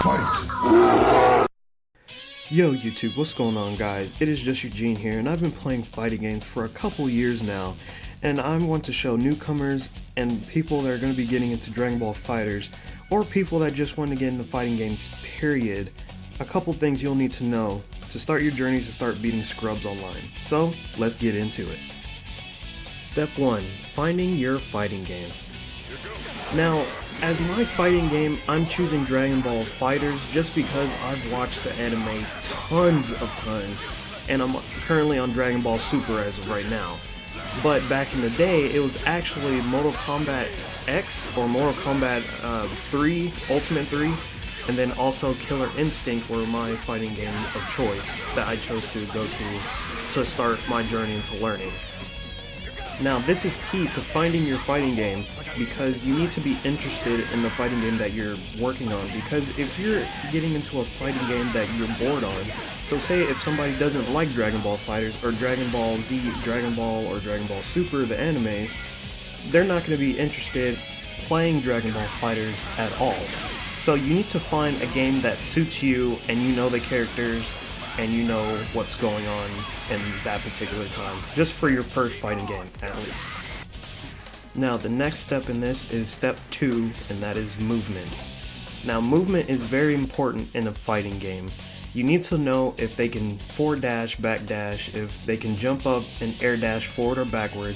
Fight. Yo YouTube, what's going on guys? It is just Eugene here, and I've been playing fighting games for a couple years now, and I want to show newcomers and people that are going to be getting into Dragonball Fighterz, or people that just want to get into fighting games period, a couple things you'll need to know to start your journey to start beating scrubs online. So let's get into it. Step 1. Finding your fighting game. Now, as my fighting game, I'm choosing Dragonball Fighterz just because I've watched the anime tons of times, and I'm currently on Dragon Ball Super as of right now. But back in the day, it was actually Mortal Kombat X or Mortal Kombat 3, Ultimate 3, and then also Killer Instinct were my fighting game of choice that I chose to go to start my journey into learning. Now, this is key to finding your fighting game because you need to be interested in the fighting game that you're working on, because if you're getting into a fighting game that you're bored on, so say if somebody doesn't like Dragon Ball Fighterz or Dragon Ball Z, Dragon Ball, or Dragon Ball Super, the animes, they're not going to be interested playing Dragon Ball Fighterz at all. So you need to find a game that suits you and you know the characters and you know what's going on in that particular time, just for your first fighting game at least. Now the next step in this is step 2, and that is movement. Now movement is very important in a fighting game. You need to know if they can forward dash, back dash, if they can jump up and air dash forward or backward.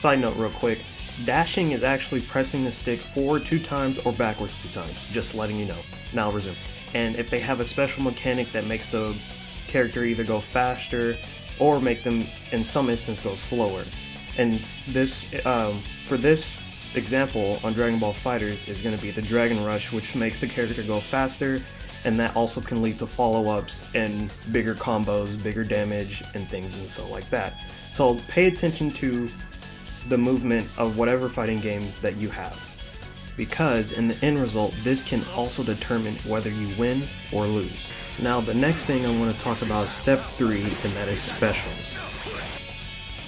Side note real quick, dashing is actually pressing the stick forward 2 times or backwards 2 times, just letting you know. Now resume. And if they have a special mechanic that makes the character either go faster or make them, in some instance, go slower. And this, for this example on Dragon Ball Fighterz, is going to be the Dragon Rush, which makes the character go faster, and that also can lead to follow-ups and bigger combos, bigger damage, and things and so like that. So pay attention to the movement of whatever fighting game that you have, because in the end result, this can also determine whether you win or lose. Now the next thing I want to talk about is step 3, and that is specials.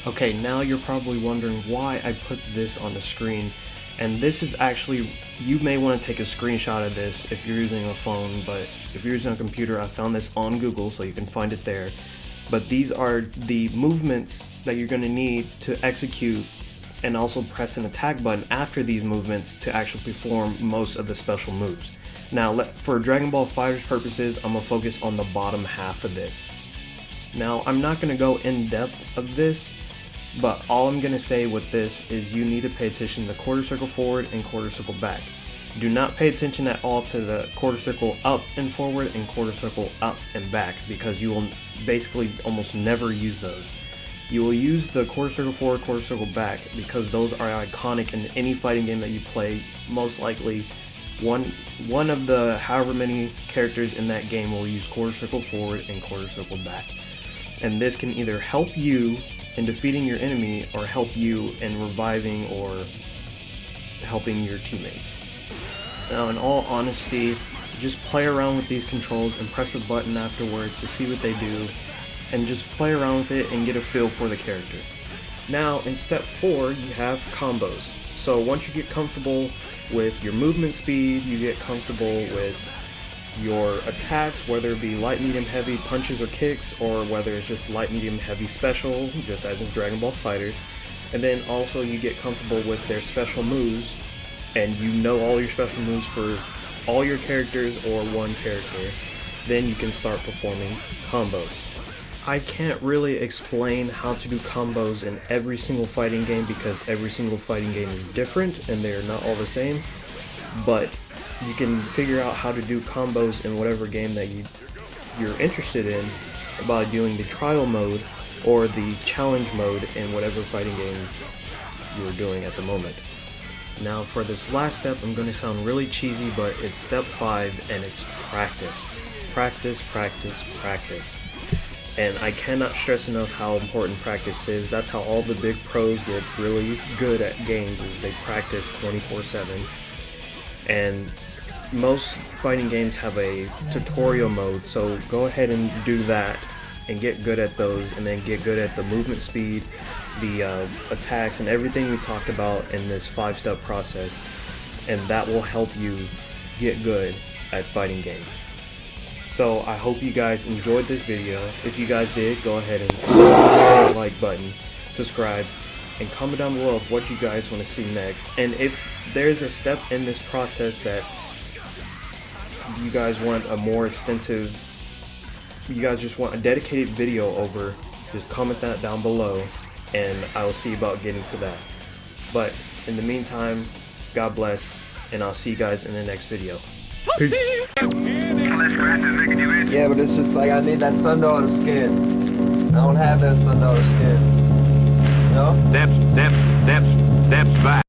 Okay, now you're probably wondering why I put this on the screen, and this is actually, you may want to take a screenshot of this if you're using a phone, but if you're using a computer, I found this on Google so you can find it there. But these are the movements that you're going to need to execute, and also press an attack button after these movements to actually perform most of the special moves. Now for Dragon Ball Fighterz purposes, I'm going to focus on the bottom half of this. Now I'm not going to go in depth of this, but all I'm going to say with this is you need to pay attention to quarter circle forward and quarter circle back. Do not pay attention at all to the quarter circle up and forward and quarter circle up and back, because you will basically almost never use those. You will use the quarter circle forward, quarter circle back, because those are iconic in any fighting game that you play. Most likely, one of the however many characters in that game will use quarter circle forward and quarter circle back. And this can either help you in defeating your enemy or help you in reviving or helping your teammates. Now in all honesty, just play around with these controls and press a button afterwards to see what they do, and just play around with it and get a feel for the character. Now in step 4, you have combos. So once you get comfortable with your movement speed, you get comfortable with your attacks, whether it be light, medium, heavy punches or kicks, or whether it's just light, medium, heavy special, just as in Dragon Ball Fighterz. And then also you get comfortable with their special moves, and you know all your special moves for all your characters or one character. Then you can start performing combos. I can't really explain how to do combos in every single fighting game because every single fighting game is different and they're not all the same, but you can figure out how to do combos in whatever game that you're interested in by doing the trial mode or the challenge mode in whatever fighting game you're doing at the moment. Now for this last step, I'm going to sound really cheesy, but it's step 5, and it's practice. Practice, practice, practice. And I cannot stress enough how important practice is. That's how all the big pros get really good at games, is they practice 24/7. And most fighting games have a tutorial mode, so go ahead and do that and get good at those, and then get good at the movement speed, the attacks, and everything we talked about in this 5-step process, and that will help you get good at fighting games. So I hope you guys enjoyed this video. If you guys did, go ahead and hit the like button, subscribe, and comment down below of what you guys want to see next. And if there's a step in this process that you guys want a more extensive, you guys just want a dedicated video over, just comment that down below and I will see about getting to that. But in the meantime, God bless, and I'll see you guys in the next video. Peace. Yeah, but it's just like I need that sundaughter skin. I don't have that sundaughter skin. You know? That's fine.